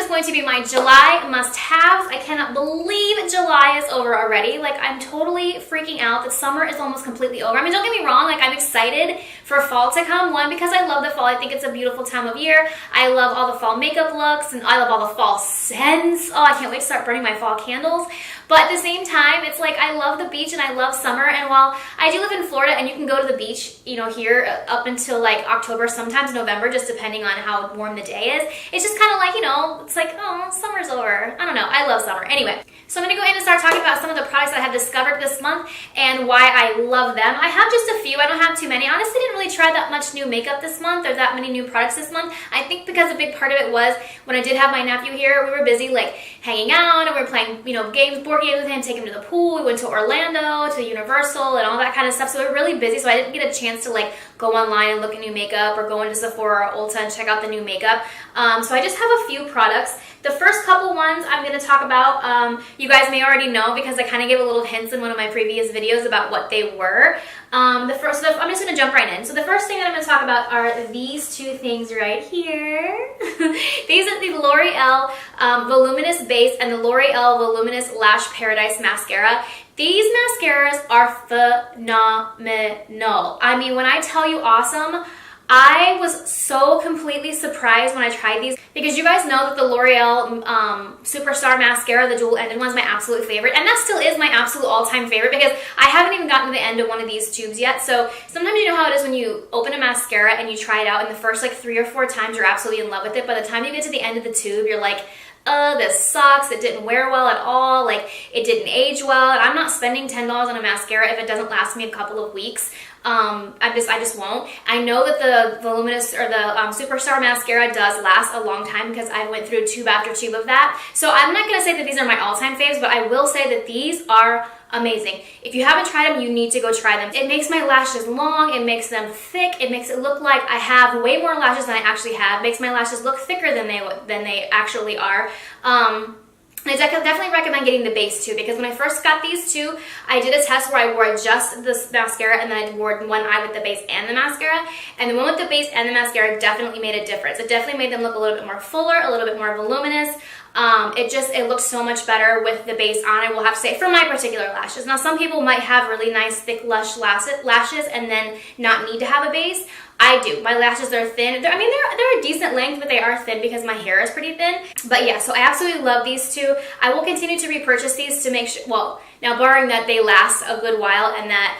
going to be my July must-haves. I cannot believe July is over already. Like, I'm totally freaking out that summer is almost completely over. I mean, don't get me wrong, like, I'm excited for fall to come. One, because I love the fall. I think it's a beautiful time of year. I love all the fall makeup looks, and I love all the fall scents. Oh, I can't wait to start burning my fall candles. But at the same time, it's like I love the beach and I love summer. And while I do live in Florida and you can go to the beach, you know, here up until like October, sometimes November, just depending on how warm the day is, it's just kind of like, you know, it's like, oh, summer's over. I don't know. I love summer. Anyway, so I'm going to go ahead and start talking about some of the products that I have discovered this month and why I love them. I have just a few. I don't have too many. Honestly, I didn't really try that much new makeup this month or that many new products this month. I think because a big part of it was when I did have my nephew here, we were busy like hanging out and we were playing, you know, games, board games with him, take him to the pool. We went to Orlando, to Universal and all that kind of stuff. So we were really busy. So I didn't get a chance to like go online and look at new makeup or go into Sephora or Ulta and check out the new makeup. So I just have a few products. The first couple ones I'm going to talk about, you guys may already know because I kind of gave a little hints in one of my previous videos about what they were. I'm just going to jump right in. So the first thing that I'm going to talk about are these two things right here. These are the L'Oreal Voluminous Base and the L'Oreal Voluminous Lash Paradise Mascara. These mascaras are phenomenal. I mean, when I tell you awesome, I was so completely surprised when I tried these because you guys know that the L'Oreal Superstar Mascara, the dual-ended one, is my absolute favorite. And that still is my absolute all-time favorite because I haven't even gotten to the end of one of these tubes yet. So sometimes you know how it is when you open a mascara and you try it out and the first like 3 or 4 times you're absolutely in love with it. By the time you get to the end of the tube, you're like, this sucks, it didn't wear well at all, like it didn't age well, and I'm not spending $10 on a mascara if it doesn't last me a couple of weeks. I just won't. I know that the Voluminous or the Superstar Mascara does last a long time because I went through tube after tube of that. So I'm not going to say that these are my all-time faves, but I will say that these are amazing. If you haven't tried them, you need to go try them. It makes my lashes long, it makes them thick, it makes it look like I have way more lashes than I actually have, makes my lashes look thicker than they actually are. I definitely recommend getting the base too because when I first got these two, I did a test where I wore just this mascara and then I wore one eye with the base and the mascara. And the one with the base and the mascara definitely made a difference. It definitely made them look a little bit more fuller, a little bit more voluminous. It looks so much better with the base on, I will have to say, for my particular lashes. Now, some people might have really nice, thick, lush lashes and then not need to have a base. I do. My lashes are thin. They're a decent length, but they are thin because my hair is pretty thin. But yeah, so I absolutely love these two. I will continue to repurchase these to make sure, well, now barring that they last a good while and that,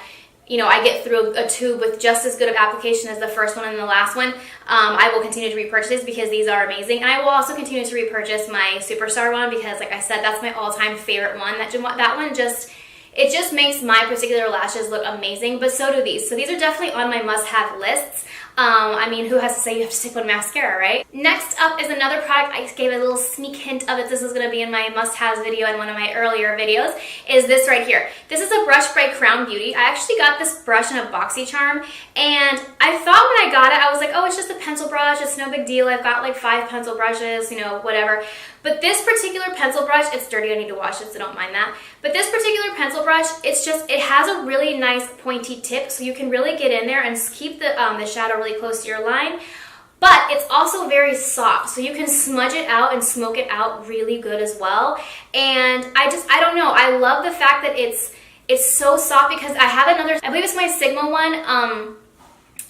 you know, I get through a tube with just as good of application as the first one and the last one, I will continue to repurchase these because these are amazing. And I will also continue to repurchase my Superstar one because, like I said, that's my all-time favorite one. That one just... It just makes my particular lashes look amazing, but so do these. So these are definitely on my must-have lists. I mean, who has to say you have to stick with mascara, right? Next up is another product. I gave a little sneak hint of it. This is going to be in my must-haves video in one of my earlier videos, is this right here. This is a brush by Crown Beauty. I actually got this brush in a BoxyCharm, and I thought when I got it, I was like, oh, it's just a pencil brush. It's no big deal. I've got like 5 pencil brushes, you know, whatever. But this particular pencil brush, it's dirty, I need to wash it, so don't mind that. But this particular pencil brush, it has a really nice pointy tip, so you can really get in there and keep the shadow really close to your line. But it's also very soft, so you can smudge it out and smoke it out really good as well. And I don't know, I love the fact that it's so soft because I have another, I believe it's my Sigma one.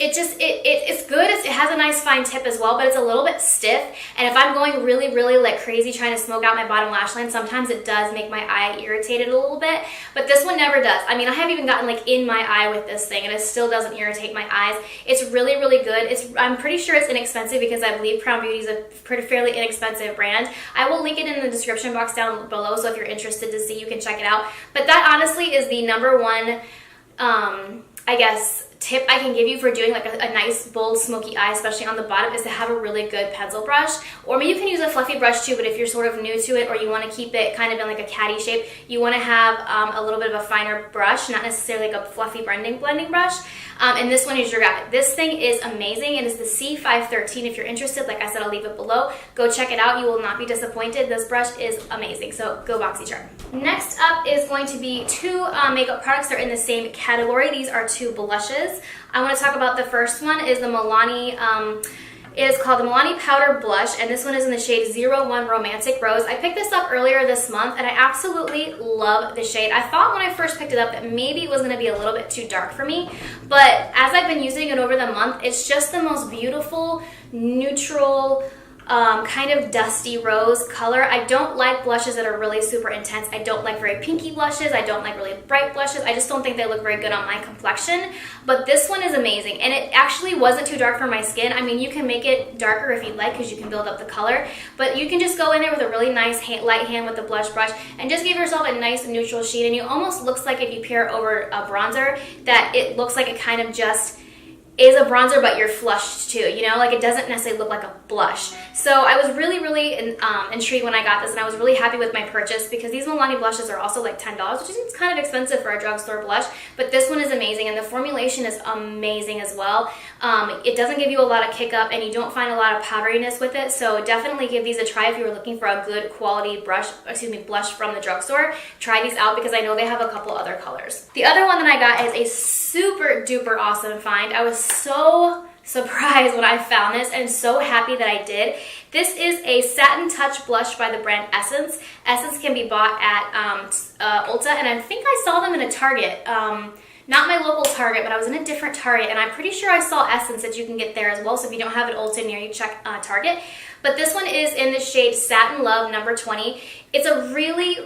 It's good. It has a nice fine tip as well, but it's a little bit stiff. And if I'm going really, really like crazy trying to smoke out my bottom lash line, sometimes it does make my eye irritated a little bit. But this one never does. I mean, I haven't even gotten like in my eye with this thing, and it still doesn't irritate my eyes. It's really, really good. I'm pretty sure it's inexpensive because I believe Crown Beauty is a fairly inexpensive brand. I will link it in the description box down below, so if you're interested to see, you can check it out. But that honestly is the number one, I guess, tip I can give you for doing like a nice bold smoky eye, especially on the bottom, is to have a really good pencil brush. Or maybe you can use a fluffy brush too, but if you're sort of new to it or you want to keep it kind of in like a catty shape, you want to have a little bit of a finer brush, not necessarily like a fluffy blending brush. And this one is your guy. This thing is amazing. It is the C513. If you're interested, like I said, I'll leave it below. Go check it out. You will not be disappointed. This brush is amazing. So go BoxyCharm. Next up is going to be two makeup products that are in the same category. These are two blushes. I want to talk about the first one is the Milani It is called the Milani Powder Blush, and this one is in the shade 01 Romantic Rose. I picked this up earlier this month, and I absolutely love the shade. I thought when I first picked it up that maybe it was going to be a little bit too dark for me, but as I've been using it over the month, it's just the most beautiful, neutral, kind of dusty rose color. I don't like blushes that are really super intense. I don't like very pinky blushes. I don't like really bright blushes. I just don't think they look very good on my complexion. But this one is amazing, and it actually wasn't too dark for my skin. I mean, you can make it darker if you'd like because you can build up the color, but you can just go in there with a really nice light hand with the blush brush and just give yourself a nice neutral shade, and it almost looks like if you pair it over a bronzer that it looks like it kind of just is a bronzer, but you're flushed too, you know, like it doesn't necessarily look like a blush. So I was really intrigued when I got this, and I was really happy with my purchase because these Milani blushes are also like $10, which is kind of expensive for a drugstore blush, but this one is amazing, and the formulation is amazing as well. It doesn't give you a lot of kick up, and you don't find a lot of powderiness with it, so definitely give these a try if you were looking for a good quality blush from the drugstore. Try these out because I know they have a couple other colors. The other one that I got is a super duper awesome find. I was so surprised when I found this and so happy that I did. This is a Satin Touch blush by the brand Essence. Essence can be bought at Ulta, and I think I saw them in a Target. Not my local Target, but I was in a different Target, and I'm pretty sure I saw Essence that you can get there as well, so if you don't have an Ulta near you, check Target. But this one is in the shade Satin Love number 20. It's a really,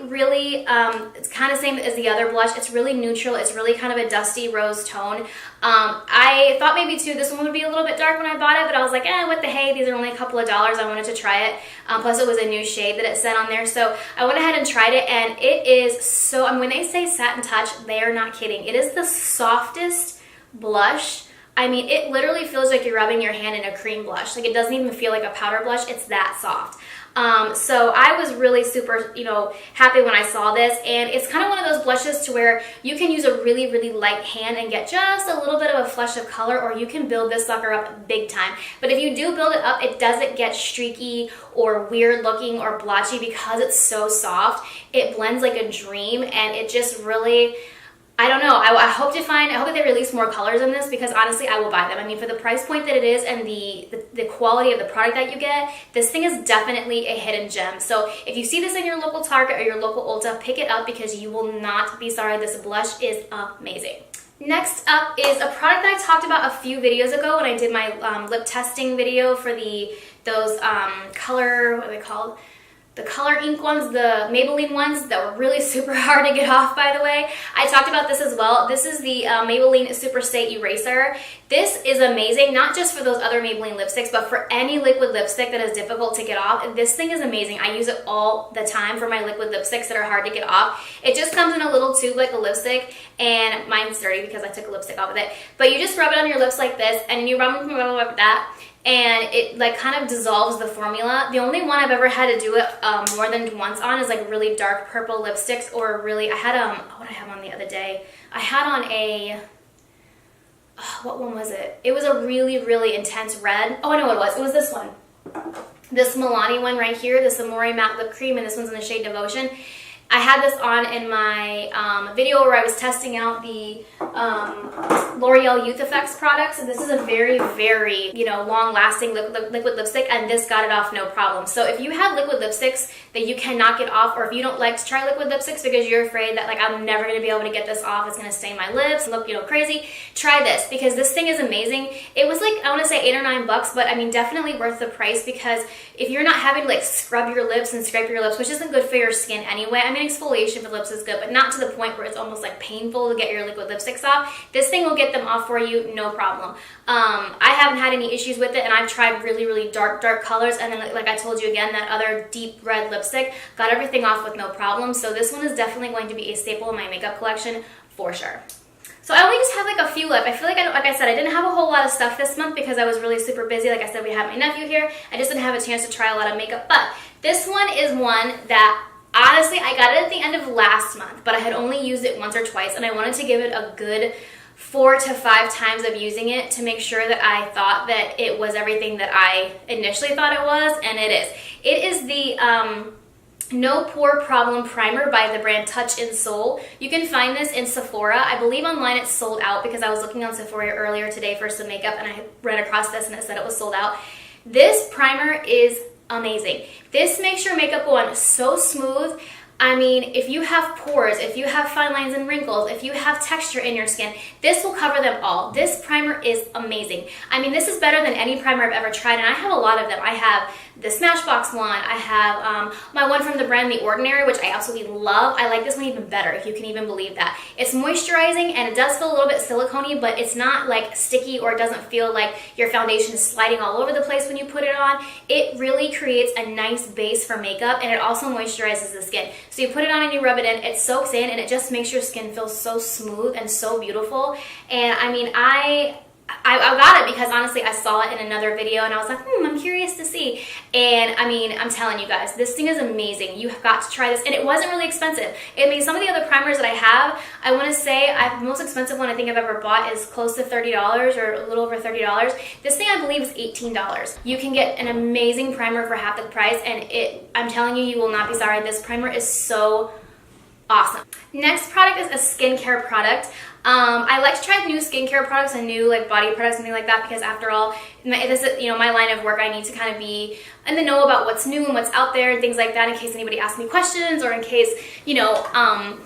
it's kind of same as the other blush. It's really neutral. It's really kind of a dusty rose tone. I thought maybe too this one would be a little bit dark when I bought it, but I was like, what the hey, these are only a couple of dollars. I wanted to try it. Plus it was a new shade that it said on there. So I went ahead and tried it, and it is so, when they say Satin Touch, they are not kidding. It is the softest blush. I mean, it literally feels like you're rubbing your hand in a cream blush. Like, it doesn't even feel like a powder blush. It's that soft. So I was really super, happy when I saw this, and it's kind of one of those blushes to where you can use a really light hand and get just a little bit of a flush of color, or you can build this sucker up big time. But if you do build it up, it doesn't get streaky or weird looking or blotchy because it's so soft. It blends like a dream, and it just really, I don't know. I hope that they release more colors in this because honestly, I will buy them. I mean, for the price point that it is and the quality of the product that you get, this thing is definitely a hidden gem. So if you see this in your local Target or your local Ulta, pick it up because you will not be sorry. This blush is amazing. Next up is a product that I talked about a few videos ago when I did my lip testing video for those color, what are they called? The color ink ones, the Mabelline ones that were really super hard to get off, by the way. I talked about this as well. This is the Mabelline Super Stay Eraser. This is amazing, not just for those other Maybelline lipsticks, but for any liquid lipstick that is difficult to get off. And this thing is amazing. I use it all the time for my liquid lipsticks that are hard to get off. It just comes in a little tube like a lipstick, and mine's dirty because I took a lipstick off with it. But you just rub it on your lips like this, and you rub it like that, and it like kind of dissolves the formula. The only one I've ever had to do it more than once on is like really dark purple lipsticks, or really, I had what did I have on the other day? I had on a, what one was it? It was a really intense red. Oh, I know what it was. It was this one. This Milani one right here, this Amore Matte Lip Cream, and this one's in the shade Devotion. I had this on in my video where I was testing out the L'Oreal Youth Effects products, and this is a very long-lasting liquid lipstick, and this got it off no problem. So if you have liquid lipsticks that you cannot get off, or if you don't like to try liquid lipsticks because you're afraid that like I'm never going to be able to get this off, it's going to stain my lips and look crazy, try this because this thing is amazing. It was like, I want to say $8 or $9, but I mean definitely worth the price because if you're not having to like scrub your lips and scrape your lips, which isn't good for your skin anyway. I mean, exfoliation for lips is good, but not to the point where it's almost like painful to get your liquid lipsticks off. This thing will get them off for you, no problem. I haven't had any issues with it, and I've tried really dark colors, and then like I told you again, that other deep red lipstick got everything off with no problem. So this one is definitely going to be a staple in my makeup collection for sure. So I only just have like a few left. I feel like, like I said, I didn't have a whole lot of stuff this month because I was really super busy. Like I said, we had my nephew here. I just didn't have a chance to try a lot of makeup, but this one is one that honestly, I got it at the end of last month, but I had only used it once or twice, and I wanted to give it a good 4 to 5 times of using it to make sure that I thought that it was everything that I initially thought it was, and it is. It is the No Pore Problem Primer by the brand Touch in Soul. You can find this in Sephora. I believe online it's sold out because I was looking on Sephora earlier today for some makeup, and I ran across this and it said it was sold out. This primer is amazing. This makes your makeup go on so smooth. I mean, if you have pores, if you have fine lines and wrinkles, if you have texture in your skin, this will cover them all. This primer is amazing. I mean, this is better than any primer I've ever tried, and I have a lot of them. I have the Smashbox one. I have my one from the brand The Ordinary, which I absolutely love. I like this one even better, if you can even believe that. It's moisturizing, and it does feel a little bit silicone-y, but it's not like sticky, or it doesn't feel like your foundation is sliding all over the place when you put it on. It really creates a nice base for makeup, and it also moisturizes the skin. So you put it on and you rub it in, it soaks in, and it just makes your skin feel so smooth and so beautiful. And I mean, I got it because honestly I saw it in another video and I was like, I'm curious to see. And I mean, I'm telling you guys, this thing is amazing. You have got to try this, and it wasn't really expensive. I mean, some of the other primers that I have, I want to say the most expensive one I think I've ever bought is close to $30 or a little over $30. This thing I believe is $18. You can get an amazing primer for half the price, and I'm telling you, you will not be sorry. This primer is so awesome. Next product is a skincare product. I like to try new skincare products and new like body products and things like that, because after all, this is, my line of work. I need to kind of be in the know about what's new and what's out there and things like that, in case anybody asks me questions, or in case, I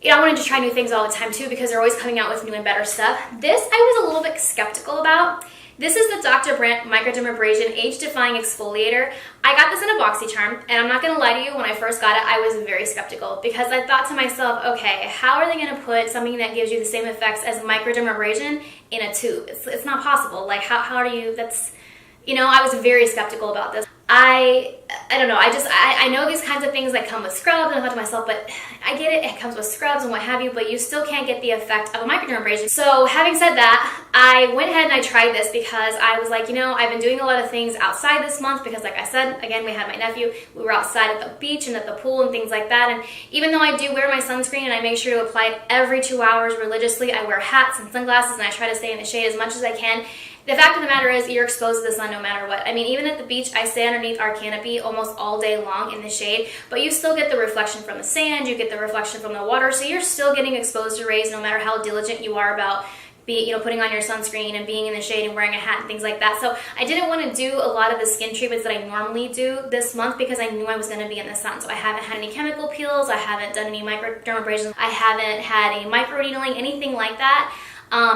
wanted to try new things all the time too, because they're always coming out with new and better stuff. This I was a little bit skeptical about. This is the Dr. Brandt Microdermabrasion Age Defying Exfoliator. I got this in a BoxyCharm, and I'm not going to lie to you, when I first got it, I was very skeptical, because I thought to myself, okay, how are they going to put something that gives you the same effects as microdermabrasion in a tube? It's not possible. Like, how are you, I was very skeptical about this. I don't know, I know these kinds of things that come with scrubs, and I thought to myself, but I get it comes with scrubs and what have you, but you still can't get the effect of a microdermabrasion. So having said that, I went ahead and I tried this because I was like, I've been doing a lot of things outside this month, because like I said, again, we had my nephew, we were outside at the beach and at the pool and things like that, and even though I do wear my sunscreen and I make sure to apply it every 2 hours religiously, I wear hats and sunglasses and I try to stay in the shade as much as I can. The fact of the matter is, you're exposed to the sun no matter what. I mean, even at the beach, I stay underneath our canopy almost all day long in the shade, but you still get the reflection from the sand, you get the reflection from the water, so you're still getting exposed to rays no matter how diligent you are about putting on your sunscreen and being in the shade and wearing a hat and things like that. So I didn't want to do a lot of the skin treatments that I normally do this month, because I knew I was going to be in the sun. So I haven't had any chemical peels, I haven't done any microdermabrasion, I haven't had any microneedling, anything like that.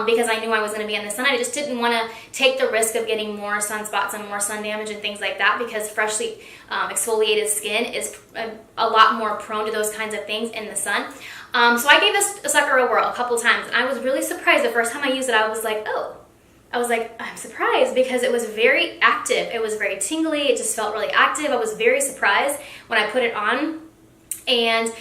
Because I knew I was going to be in the sun. I just didn't want to take the risk of getting more sunspots and more sun damage and things like that, because freshly exfoliated skin is a lot more prone to those kinds of things in the sun. So I gave this a sucker a whirl a couple times, and I was really surprised. The first time I used it, I was like, I'm surprised, because it was very active. It was very tingly. It just felt really active. I was very surprised when I put it on, and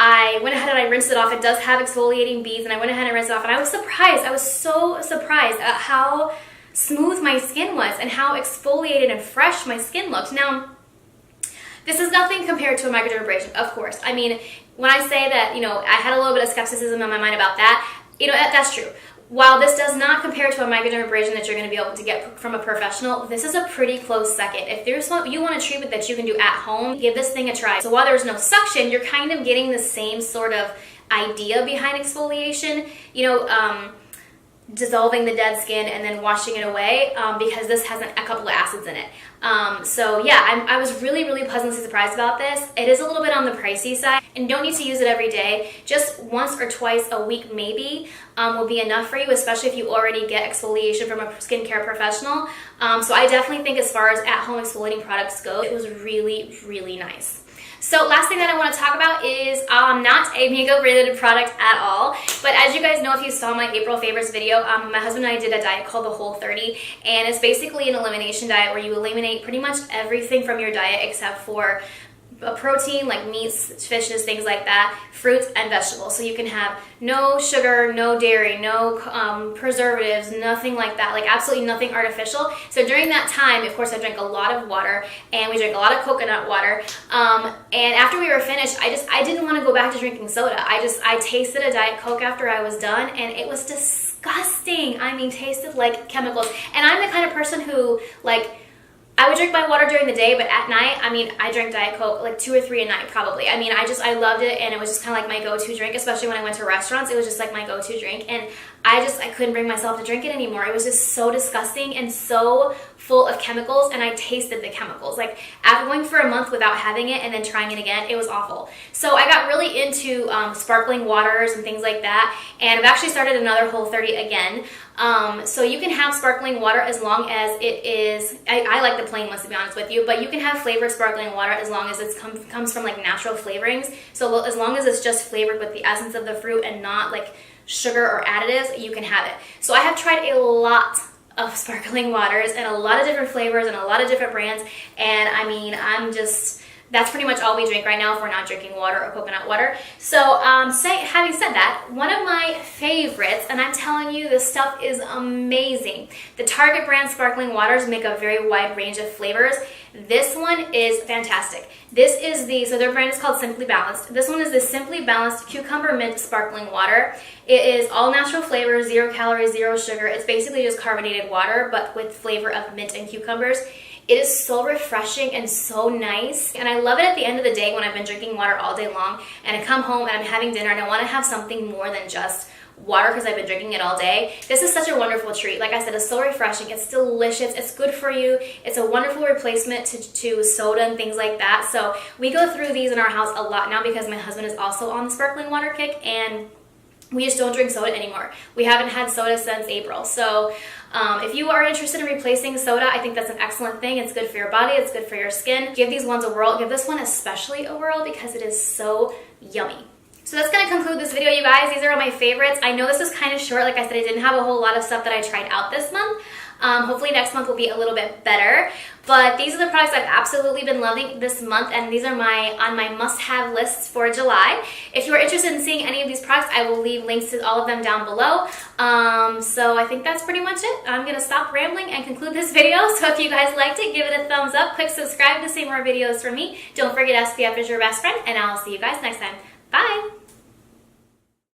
I went ahead and I rinsed it off. It does have exfoliating beads, and I went ahead and rinsed it off, and I was surprised. I was so surprised at how smooth my skin was and how exfoliated and fresh my skin looked. Now, this is nothing compared to a microdermabrasion, of course. I mean, when I say that, I had a little bit of skepticism in my mind about that, that's true. While this does not compare to a microdermabrasion that you're going to be able to get from a professional, this is a pretty close second. If you want a treatment that you can do at home, give this thing a try. So while there's no suction, you're kind of getting the same sort of idea behind exfoliation, dissolving the dead skin and then washing it away, because this has a couple of acids in it. So yeah, I was really, really pleasantly surprised about this. It is a little bit on the pricey side, and you don't need to use it every day. Just once or twice a week maybe will be enough for you, especially if you already get exfoliation from a skincare professional. So I definitely think, as far as at-home exfoliating products go, it was really, really nice. So last thing that I want to talk about is not a makeup related product at all, but as you guys know, if you saw my April favorites video, my husband and I did a diet called the Whole30, and it's basically an elimination diet where you eliminate pretty much everything from your diet except for a protein like meats, fishes, things like that, fruits, and vegetables. So you can have no sugar, no dairy, no preservatives, nothing like that, like absolutely nothing artificial. So during that time, of course, I drank a lot of water, and we drank a lot of coconut water. And after we were finished, I didn't want to go back to drinking soda. I tasted a Diet Coke after I was done, and it was disgusting. I mean, tasted like chemicals. And I'm the kind of person who, I would drink my water during the day, but at night, I drank Diet Coke like 2 or 3 a night probably. I loved it, and it was just kind of like my go-to drink, especially when I went to restaurants. It was just like my go-to drink, and I couldn't bring myself to drink it anymore. It was just so disgusting and so full of chemicals, and I tasted the chemicals. Like, after going for a month without having it and then trying it again, it was awful. So I got really into sparkling waters and things like that, and I've actually started another Whole30 again. So you can have sparkling water as long as it is, I like the plain ones, to be honest with you, but you can have flavored sparkling water as long as it comes from like natural flavorings. So as long as it's just flavored with the essence of the fruit and not like sugar or additives, you can have it. So I have tried a lot of sparkling waters and a lot of different flavors and a lot of different brands, and I mean, that's pretty much all we drink right now if we're not drinking water or coconut water. So having said that, one of my favorites, and I'm telling you, this stuff is amazing. The Target brand sparkling waters make a very wide range of flavors. This one is fantastic. This is so their brand is called Simply Balanced. This one is the Simply Balanced Cucumber Mint Sparkling Water. It is all natural flavors, 0 calories, 0 sugar. It's basically just carbonated water, but with flavor of mint and cucumbers. It is so refreshing and so nice, and I love it at the end of the day when I've been drinking water all day long and I come home and I'm having dinner and I want to have something more than just water because I've been drinking it all day. This is such a wonderful treat. Like I said, it's so refreshing, it's delicious, it's good for you, it's a wonderful replacement to soda and things like that. So we go through these in our house a lot now because my husband is also on the sparkling water kick, and we just don't drink soda anymore. We haven't had soda since April. So if you are interested in replacing soda, I think that's an excellent thing. It's good for your body, it's good for your skin. Give these ones a whirl. Give this one especially a whirl because it is so yummy. So that's going to conclude this video, you guys. These are all my favorites. I know this is kind of short. Like I said, I didn't have a whole lot of stuff that I tried out this month. Hopefully next month will be a little bit better. But these are the products I've absolutely been loving this month, and these are on my must-have lists for July. If you are interested in seeing any of these products, I will leave links to all of them down below. So I think that's pretty much it. I'm going to stop rambling and conclude this video. So if you guys liked it, give it a thumbs up. Click subscribe to see more videos from me. Don't forget SPF is your best friend, and I'll see you guys next time.